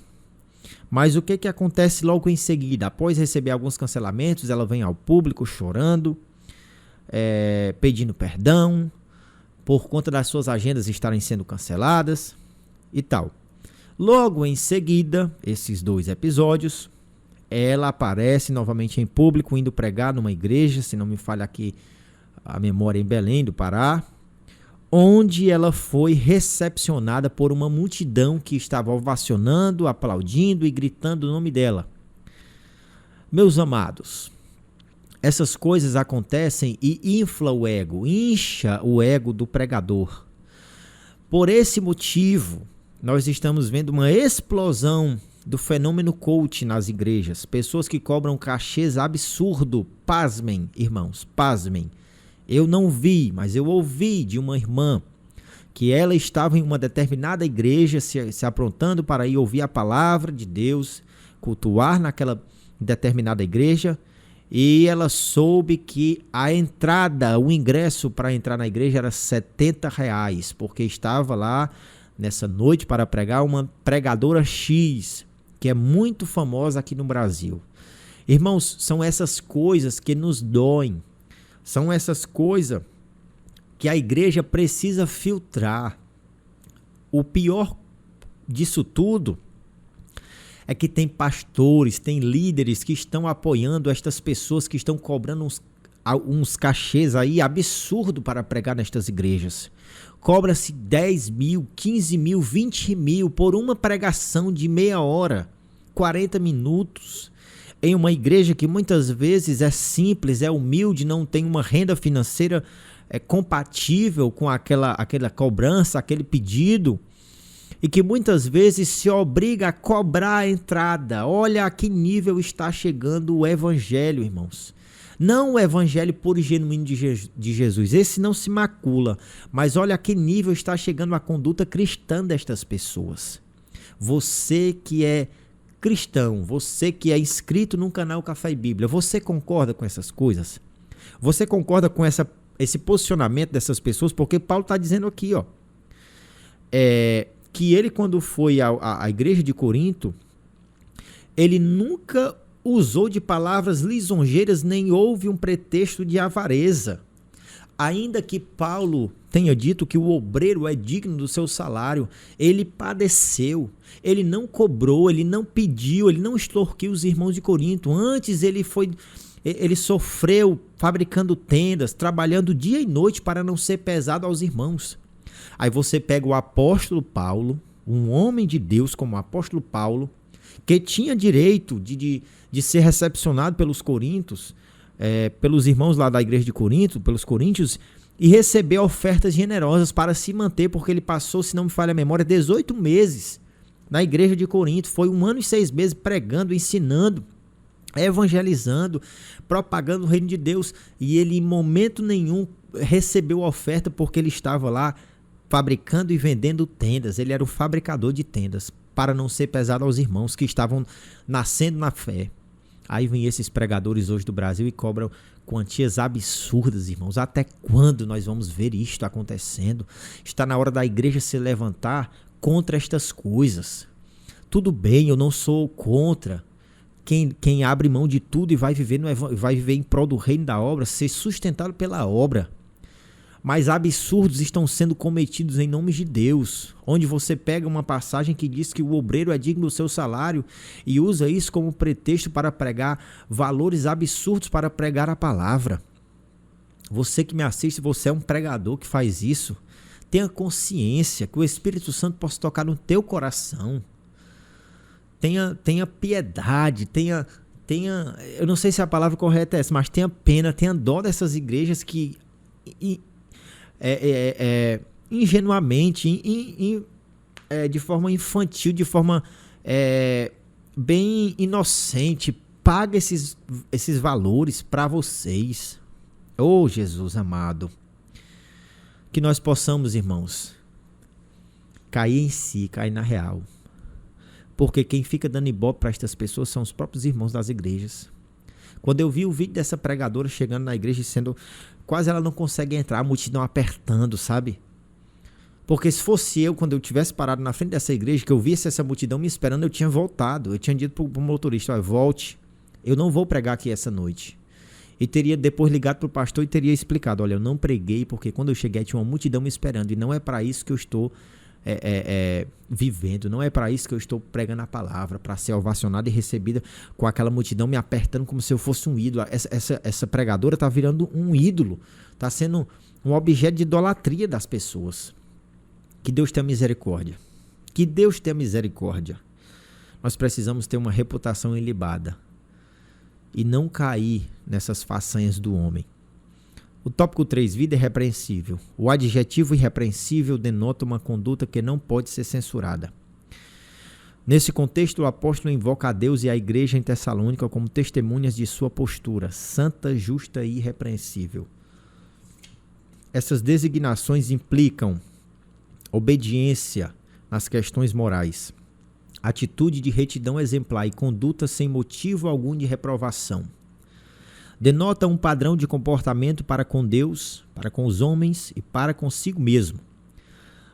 mas o que acontece logo em seguida? Após receber alguns cancelamentos, ela vem ao público chorando, pedindo perdão, por conta das suas agendas estarem sendo canceladas e tal. Logo em seguida, esses 2 episódios, ela aparece novamente em público, indo pregar numa igreja, se não me falha aqui a memória, em Belém do Pará, onde ela foi recepcionada por uma multidão que estava ovacionando, aplaudindo e gritando o nome dela. Meus amados, essas coisas acontecem e incha o ego do pregador. Por esse motivo, nós estamos vendo uma explosão do fenômeno coach nas igrejas. Pessoas que cobram cachês absurdo. Pasmem, irmãos, pasmem. Eu não vi, mas eu ouvi de uma irmã que ela estava em uma determinada igreja se aprontando para ir ouvir a palavra de Deus, cultuar naquela determinada igreja, e ela soube que o ingresso para entrar na igreja era R$70, porque estava lá nessa noite para pregar uma pregadora X, que é muito famosa aqui no Brasil. Irmãos, são essas coisas que nos doem. São essas coisas que a igreja precisa filtrar. O pior disso tudo é que tem pastores, tem líderes que estão apoiando estas pessoas que estão cobrando uns cachês aí absurdo para pregar nestas igrejas. Cobra-se 10 mil, 15 mil, 20 mil por uma pregação de meia hora, 40 minutos. Em uma igreja que muitas vezes é simples, é humilde, não tem uma renda financeira compatível com aquela cobrança, aquele pedido, e que muitas vezes se obriga a cobrar a entrada. Olha a que nível está chegando o evangelho, irmãos. Não o evangelho puro e genuíno de Jesus, esse não se macula, mas olha a que nível está chegando a conduta cristã destas pessoas. Você que é cristão, você que é inscrito no canal Café e Bíblia, você concorda com essas coisas? Você concorda com esse posicionamento dessas pessoas? Porque Paulo está dizendo aqui, que ele, quando foi à igreja de Corinto, ele nunca usou de palavras lisonjeiras, nem houve um pretexto de avareza. Ainda que Paulo tenha dito que o obreiro é digno do seu salário, ele padeceu, ele não cobrou, ele não pediu, ele não extorquiu os irmãos de Corinto. Antes ele sofreu fabricando tendas, trabalhando dia e noite para não ser pesado aos irmãos. Aí você pega o apóstolo Paulo, um homem de Deus como o apóstolo Paulo, que tinha direito de ser recepcionado pelos coríntios, pelos irmãos lá da igreja de Corinto, pelos coríntios, e receber ofertas generosas para se manter, porque ele passou, se não me falha a memória, 18 meses na igreja de Corinto. Foi 1 ano e 6 meses pregando, ensinando, evangelizando, propagando o reino de Deus, e ele em momento nenhum recebeu oferta, porque ele estava lá fabricando e vendendo tendas. Ele era o fabricador de tendas, para não ser pesado aos irmãos que estavam nascendo na fé. Aí vem esses pregadores hoje do Brasil e cobram quantias absurdas, irmãos. Até quando nós vamos ver isto acontecendo? Está na hora da igreja se levantar contra estas coisas. Tudo bem, eu não sou contra quem abre mão de tudo e vai viver em prol do reino da obra, ser sustentado pela obra. Mas absurdos estão sendo cometidos em nome de Deus, onde você pega uma passagem que diz que o obreiro é digno do seu salário e usa isso como pretexto para pregar valores absurdos para pregar a palavra. Você que me assiste, você é um pregador que faz isso. Tenha consciência que o Espírito Santo possa tocar no teu coração. tenha piedade, eu não sei se a palavra correta é essa, mas tenha pena, tenha dó dessas igrejas que ingenuamente, de forma infantil, de forma bem inocente, paga esses valores para vocês. Oh, Jesus amado, que nós possamos, irmãos, cair em si, cair na real. Porque quem fica dando ibope para estas pessoas são os próprios irmãos das igrejas. Quando eu vi o vídeo dessa pregadora chegando na igreja e sendo... Quase ela não consegue entrar, a multidão apertando, sabe? Porque se fosse eu, quando eu tivesse parado na frente dessa igreja, que eu visse essa multidão me esperando, eu tinha voltado. Eu tinha dito pro motorista, olha, volte. Eu não vou pregar aqui essa noite. E teria depois ligado pro pastor e teria explicado, olha, eu não preguei porque quando eu cheguei tinha uma multidão me esperando. E não é para isso que eu estou... vivendo, não é para isso que eu estou pregando a palavra, para ser ovacionada e recebida com aquela multidão me apertando como se eu fosse um ídolo. Essa pregadora está virando um ídolo, está sendo um objeto de idolatria das pessoas. Que Deus tenha misericórdia, que Deus tenha misericórdia. Nós precisamos ter uma reputação ilibada e não cair nessas façanhas do homem. O tópico 3, vida irrepreensível. O adjetivo irrepreensível denota uma conduta que não pode ser censurada. Nesse contexto, o apóstolo invoca a Deus e a igreja em Tessalônica como testemunhas de sua postura, santa, justa e irrepreensível. Essas designações implicam obediência nas questões morais, atitude de retidão exemplar e conduta sem motivo algum de reprovação. Denota um padrão de comportamento para com Deus, para com os homens e para consigo mesmo.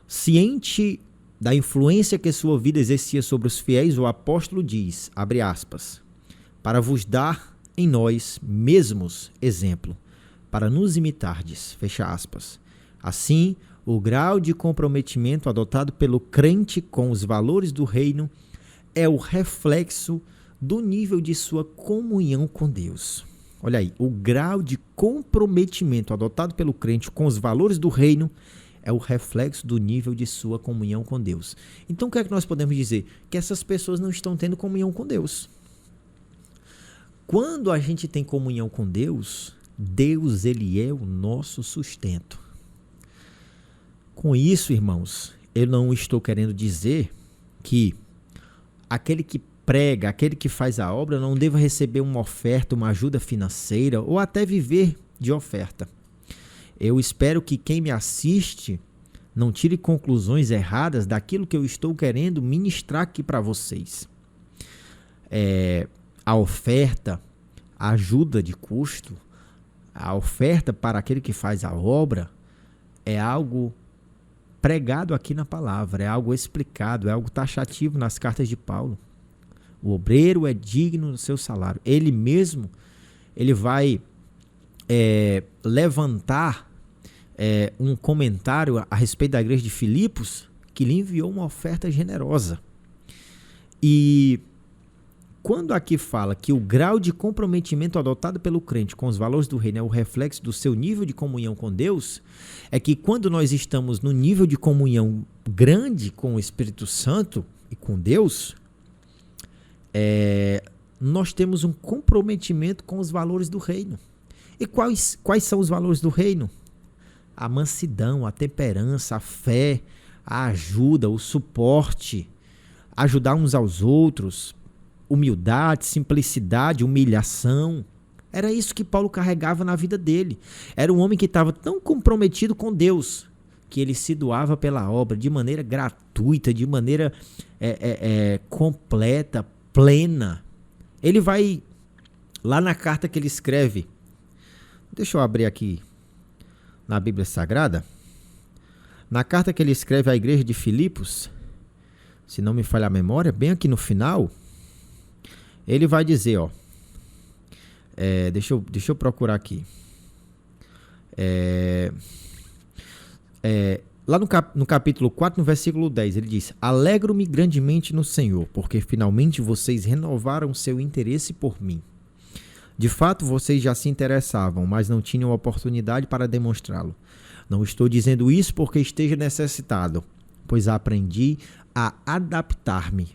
Ciente da influência que sua vida exercia sobre os fiéis, o apóstolo diz, abre aspas, para vos dar em nós mesmos exemplo, para nos imitardes, fecha aspas. Assim, o grau de comprometimento adotado pelo crente com os valores do reino é o reflexo do nível de sua comunhão com Deus. Olha aí, o grau de comprometimento adotado pelo crente com os valores do reino é o reflexo do nível de sua comunhão com Deus. Então, o que é que nós podemos dizer? Que essas pessoas não estão tendo comunhão com Deus. Quando a gente tem comunhão com Deus, Deus, ele é o nosso sustento. Com isso, irmãos, eu não estou querendo dizer que aquele que prega, aquele que faz a obra não deva receber uma oferta, uma ajuda financeira ou até viver de oferta. Eu espero que quem me assiste não tire conclusões erradas daquilo que eu estou querendo ministrar aqui para vocês. A oferta, a ajuda de custo, a oferta para aquele que faz a obra é algo pregado aqui na palavra, é algo explicado, é algo taxativo nas cartas de Paulo. O obreiro é digno do seu salário. Ele mesmo, ele vai levantar um comentário a respeito da igreja de Filipos, que lhe enviou uma oferta generosa. E quando aqui fala que o grau de comprometimento adotado pelo crente com os valores do reino é o reflexo do seu nível de comunhão com Deus, é que quando nós estamos no nível de comunhão grande com o Espírito Santo e com Deus, nós temos um comprometimento com os valores do reino. E quais são os valores do reino? A mansidão, a temperança, a fé, a ajuda, o suporte, ajudar uns aos outros, humildade, simplicidade, humilhação. Era isso que Paulo carregava na vida dele. Era um homem que estava tão comprometido com Deus que ele se doava pela obra de maneira gratuita, de maneira completa, plena. Ele vai lá na carta que ele escreve. Deixa eu abrir aqui na Bíblia Sagrada. Na carta que ele escreve à igreja de Filipos, se não me falha a memória, bem aqui no final, ele vai dizer, ó, deixa eu procurar aqui. Lá no capítulo 4, no versículo 10, ele diz: alegro-me grandemente no Senhor, porque finalmente vocês renovaram seu interesse por mim. De fato, vocês já se interessavam, mas não tinham oportunidade para demonstrá-lo. Não estou dizendo isso porque esteja necessitado, pois aprendi a adaptar-me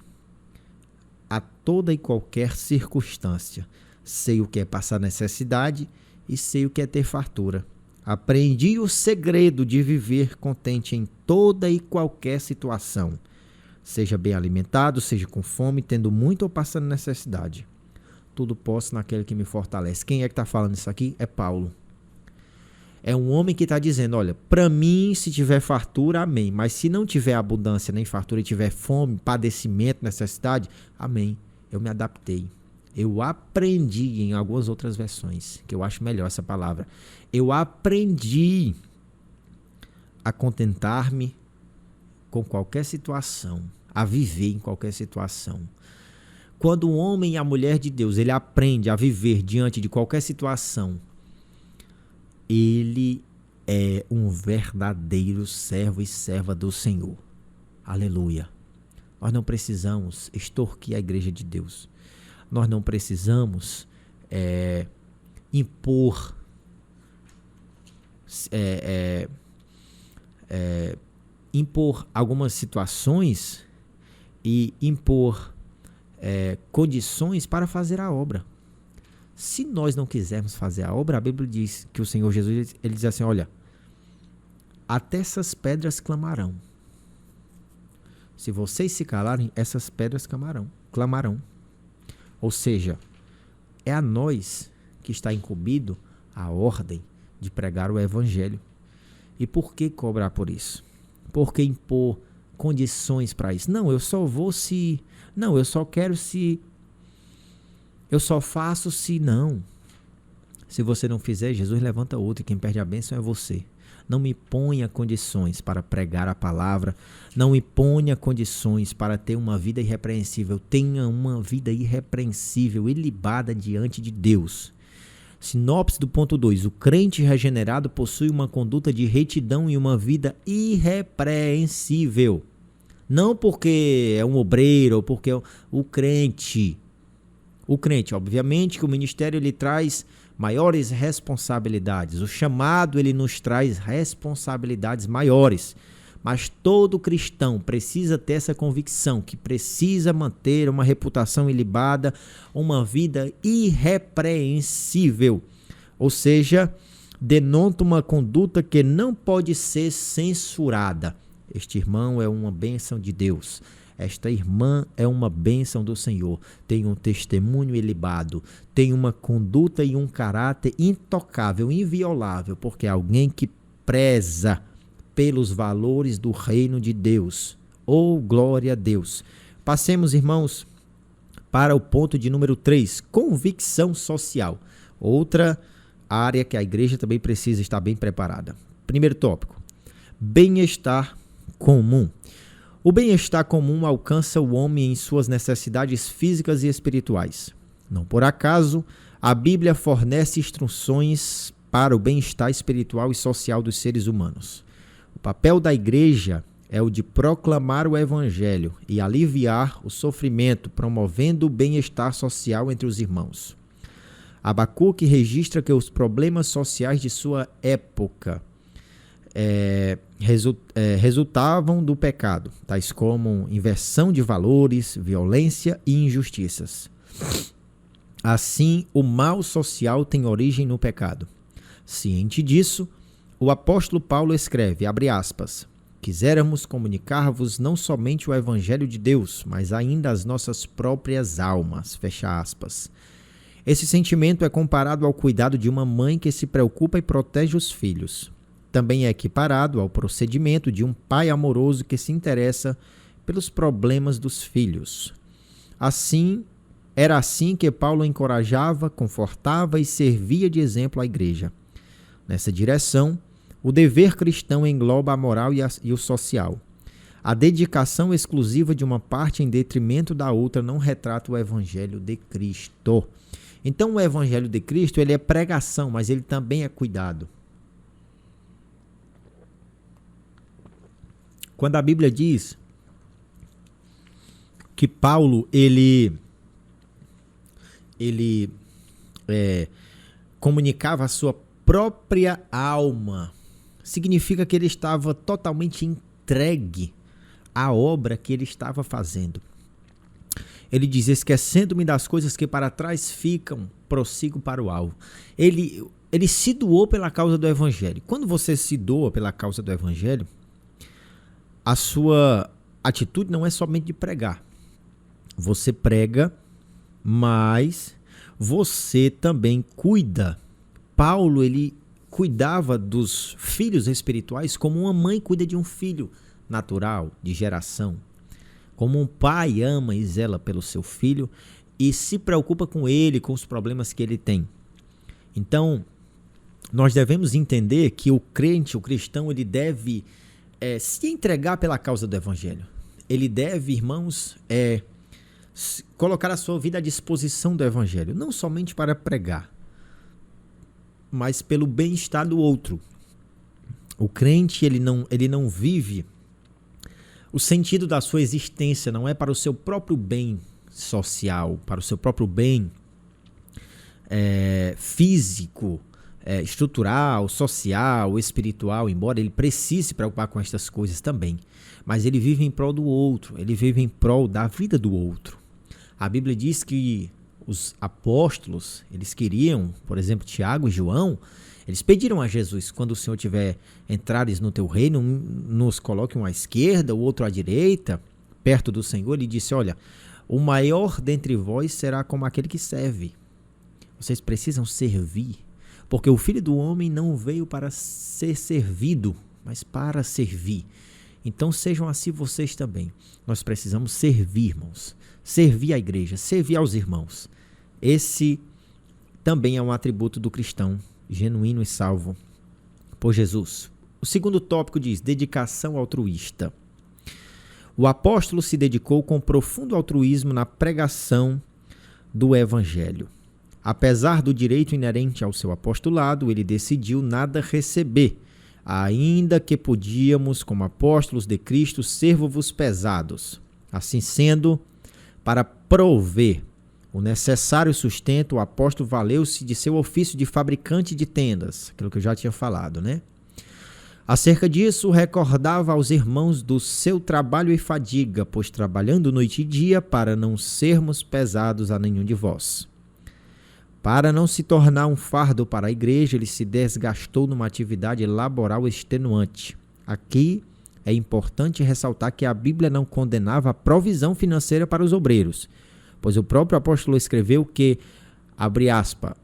toda e qualquer circunstância. Sei o que é passar necessidade e sei o que é ter fartura. Aprendi o segredo de viver contente em toda e qualquer situação. Seja bem alimentado, seja com fome, tendo muito ou passando necessidade. Tudo posso naquele que me fortalece. Quem é que está falando isso aqui? É Paulo. É um homem que está dizendo, olha, para mim, se tiver fartura, amém. Mas se não tiver abundância nem fartura e tiver fome, padecimento, necessidade, amém. Eu me adaptei. Eu aprendi, em algumas outras versões, que eu acho melhor essa palavra. Eu aprendi a contentar-me com qualquer situação, a viver em qualquer situação. Quando o homem e a mulher de Deus, ele aprende a viver diante de qualquer situação, ele é um verdadeiro servo e serva do Senhor. Aleluia. Nós não precisamos extorquir a igreja de Deus. Nós não precisamos impor algumas situações e impor condições para fazer a obra. Se nós não quisermos fazer a obra, a Bíblia diz que o Senhor Jesus, ele diz assim, olha, até essas pedras clamarão. Se vocês se calarem, essas pedras clamarão. Ou seja, é a nós que está incumbido a ordem de pregar o evangelho. E por que cobrar por isso? Por que impor condições para isso? Não, eu só vou se... Não, eu só quero se... Eu só faço se não. Se você não fizer, Jesus levanta outro e quem perde a bênção é você. Não me ponha condições para pregar a palavra. Não me ponha condições para ter uma vida irrepreensível. Tenha uma vida irrepreensível, ilibada diante de Deus. Sinopse do ponto 2. O crente regenerado possui uma conduta de retidão e uma vida irrepreensível. Não porque é um obreiro ou porque é o crente. O crente, obviamente que o ministério ele traz maiores responsabilidades. O chamado ele nos traz responsabilidades maiores. Mas todo cristão precisa ter essa convicção que precisa manter uma reputação ilibada, uma vida irrepreensível. Ou seja, denota uma conduta que não pode ser censurada. Este irmão é uma bênção de Deus. Esta irmã é uma bênção do Senhor. Tem um testemunho ilibado, tem uma conduta e um caráter intocável, inviolável, porque é alguém que preza pelos valores do reino de Deus. Oh, glória a Deus! Passemos, irmãos, para o ponto de número 3, convicção social. Outra área que a igreja também precisa estar bem preparada. Primeiro tópico, bem-estar comum. O bem-estar comum alcança o homem em suas necessidades físicas e espirituais. Não por acaso, a Bíblia fornece instruções para o bem-estar espiritual e social dos seres humanos. O papel da igreja é o de proclamar o evangelho e aliviar o sofrimento, promovendo o bem-estar social entre os irmãos. Abacuque registra que os problemas sociais de sua época resultavam do pecado, tais como inversão de valores, violência e injustiças. Assim, o mal social tem origem no pecado. Ciente disso, o apóstolo Paulo escreve, abre aspas, quiséramos comunicar-vos não somente o evangelho de Deus, mas ainda as nossas próprias almas, fecha aspas. Esse sentimento é comparado ao cuidado de uma mãe que se preocupa e protege os filhos. Também é equiparado ao procedimento de um pai amoroso que se interessa pelos problemas dos filhos. Era assim que Paulo encorajava, confortava e servia de exemplo à igreja. Nessa direção, o dever cristão engloba a moral e o social. A dedicação exclusiva de uma parte em detrimento da outra não retrata o evangelho de Cristo. Então, o evangelho de Cristo ele é pregação, mas ele também é cuidado. Quando a Bíblia diz que Paulo ele comunicava a sua própria alma, significa que ele estava totalmente entregue à obra que ele estava fazendo. Ele diz: esquecendo-me das coisas que para trás ficam, prossigo para o alvo. Ele se doou pela causa do evangelho. Quando você se doa pela causa do evangelho, a sua atitude não é somente de pregar. Você prega, mas você também cuida. Paulo, ele cuidava dos filhos espirituais como uma mãe cuida de um filho natural, de geração. Como um pai ama e zela pelo seu filho e se preocupa com ele, com os problemas que ele tem. Então, nós devemos entender que o crente, o cristão, ele deve se entregar pela causa do evangelho. Ele deve, irmãos, colocar a sua vida à disposição do evangelho, não somente para pregar, mas pelo bem-estar do outro. O crente, ele não vive, o sentido da sua existência não é para o seu próprio bem social, para o seu próprio bem físico, estrutural, social, espiritual, embora ele precise se preocupar com estas coisas também. Mas ele vive em prol do outro, ele vive em prol da vida do outro. A Bíblia diz que os apóstolos, eles queriam, por exemplo, Tiago e João, eles pediram a Jesus: quando o Senhor tiver entrares no teu reino, nos coloque um à esquerda, o outro à direita, perto do Senhor. Ele disse: olha, o maior dentre vós será como aquele que serve. Vocês precisam servir, porque o Filho do Homem não veio para ser servido, mas para servir. Então sejam assim vocês também. Nós precisamos servir, irmãos. Servir à igreja, servir aos irmãos. Esse também é um atributo do cristão genuíno e salvo por Jesus. O segundo tópico diz: dedicação altruísta. O apóstolo se dedicou com profundo altruísmo na pregação do evangelho. Apesar do direito inerente ao seu apostolado, ele decidiu nada receber, ainda que podíamos, como apóstolos de Cristo, servo-vos pesados. Assim sendo, para prover o necessário sustento, o apóstolo valeu-se de seu ofício de fabricante de tendas, aquilo que eu já tinha falado, né? Acerca disso, recordava aos irmãos do seu trabalho e fadiga, pois trabalhando noite e dia para não sermos pesados a nenhum de vós. Para não se tornar um fardo para a igreja, ele se desgastou numa atividade laboral extenuante. Aqui é importante ressaltar que a Bíblia não condenava a provisão financeira para os obreiros, pois o próprio apóstolo escreveu que, abre aspas,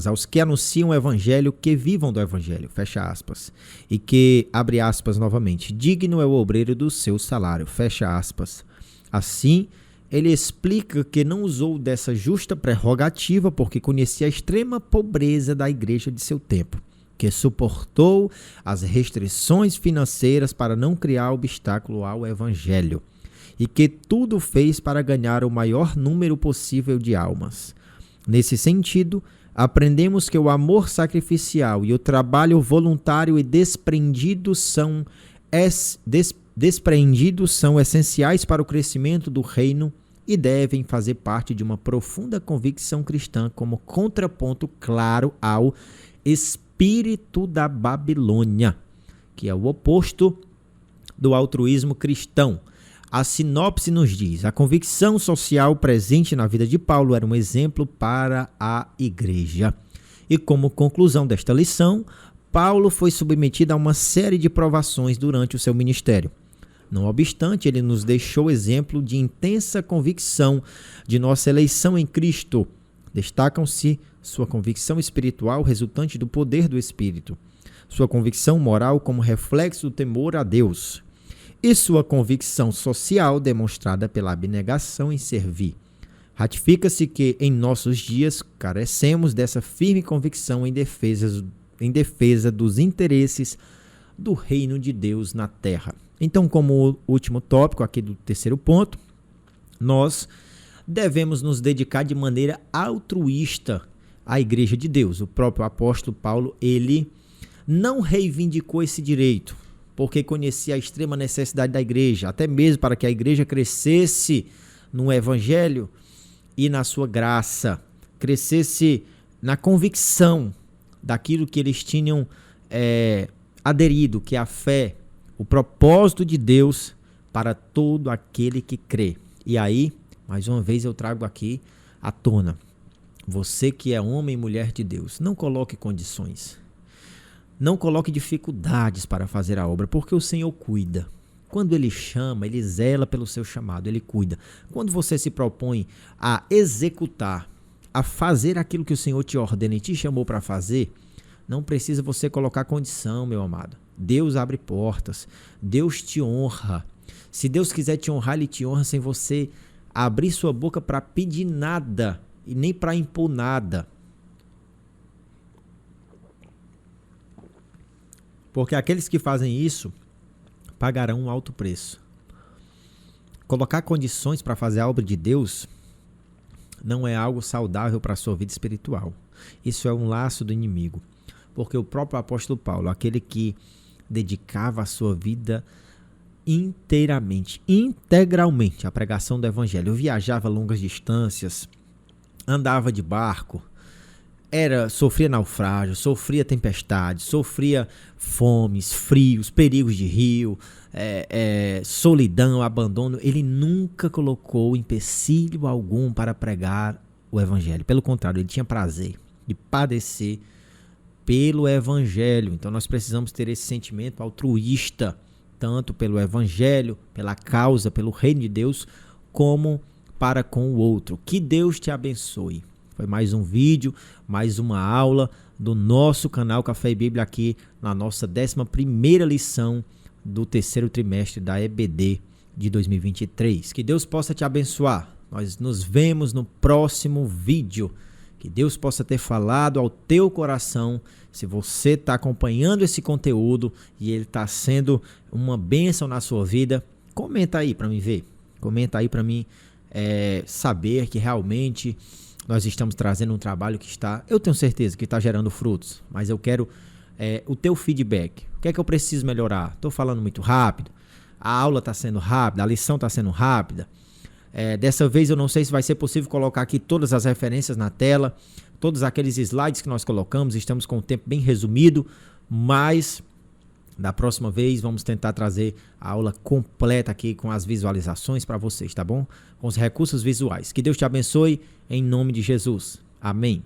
aos que anunciam o evangelho, que vivam do evangelho, fecha aspas, e que, abre aspas novamente, digno é o obreiro do seu salário, fecha aspas. Assim, ele explica que não usou dessa justa prerrogativa porque conhecia a extrema pobreza da igreja de seu tempo, que suportou as restrições financeiras para não criar obstáculo ao evangelho, e que tudo fez para ganhar o maior número possível de almas. Nesse sentido, aprendemos que o amor sacrificial e o trabalho voluntário e desprendido são essenciais para o crescimento do reino e devem fazer parte de uma profunda convicção cristã como contraponto claro ao espírito da Babilônia, que é o oposto do altruísmo cristão. A sinopse nos diz: a convicção social presente na vida de Paulo era um exemplo para a igreja. E como conclusão desta lição, Paulo foi submetido a uma série de provações durante o seu ministério. Não obstante, ele nos deixou exemplo de intensa convicção de nossa eleição em Cristo. Destacam-se sua convicção espiritual resultante do poder do Espírito, sua convicção moral como reflexo do temor a Deus, e sua convicção social demonstrada pela abnegação em servir. Ratifica-se que, em nossos dias, carecemos dessa firme convicção em defesa dos interesses do reino de Deus na terra. Então, como último tópico aqui do terceiro ponto, nós devemos nos dedicar de maneira altruísta à igreja de Deus. O próprio apóstolo Paulo, ele não reivindicou esse direito, porque conhecia a extrema necessidade da igreja, até mesmo para que a igreja crescesse no evangelho e na sua graça, crescesse na convicção daquilo que eles tinham aderido, que é a fé, o propósito de Deus para todo aquele que crê. E aí, mais uma vez eu trago aqui à tona. Você que é homem e mulher de Deus, não coloque condições. Não coloque dificuldades para fazer a obra, porque o Senhor cuida. Quando Ele chama, Ele zela pelo seu chamado, Ele cuida. Quando você se propõe a executar, a fazer aquilo que o Senhor te ordena e te chamou para fazer, não precisa você colocar condição, meu amado. Deus abre portas, Deus te honra. Se Deus quiser te honrar, Ele te honra sem você abrir sua boca para pedir nada e nem para impor nada. Porque aqueles que fazem isso pagarão um alto preço. Colocar condições para fazer a obra de Deus não é algo saudável para a sua vida espiritual. Isso é um laço do inimigo. Porque o próprio apóstolo Paulo, aquele que dedicava a sua vida inteiramente, integralmente à pregação do evangelho, viajava longas distâncias, andava de barco, sofria naufrágio, sofria tempestade, sofria fomes, frios, perigos de rio, solidão, abandono. Ele nunca colocou empecilho algum para pregar o evangelho. Pelo contrário, ele tinha prazer de padecer pelo evangelho. Então nós precisamos ter esse sentimento altruísta, tanto pelo evangelho, pela causa, pelo reino de Deus, como para com o outro. Que Deus te abençoe. Foi mais um vídeo, mais uma aula do nosso canal Café e Bíblia aqui na nossa 11ª lição do terceiro trimestre da EBD de 2023. Que Deus possa te abençoar. Nós nos vemos no próximo vídeo. Que Deus possa ter falado ao teu coração. Se você está acompanhando esse conteúdo e ele está sendo uma bênção na sua vida, comenta aí para mim ver. Comenta aí para mim saber que realmente nós estamos trazendo um trabalho que eu tenho certeza que está gerando frutos, mas eu quero o teu feedback. O que é que eu preciso melhorar? Estou falando muito rápido? A aula está sendo rápida? A lição está sendo rápida? Dessa vez eu não sei se vai ser possível colocar aqui todas as referências na tela, todos aqueles slides que nós colocamos, estamos com o tempo bem resumido, mas da próxima vez vamos tentar trazer a aula completa aqui com as visualizações para vocês, tá bom? Com os recursos visuais. Que Deus te abençoe em nome de Jesus. Amém.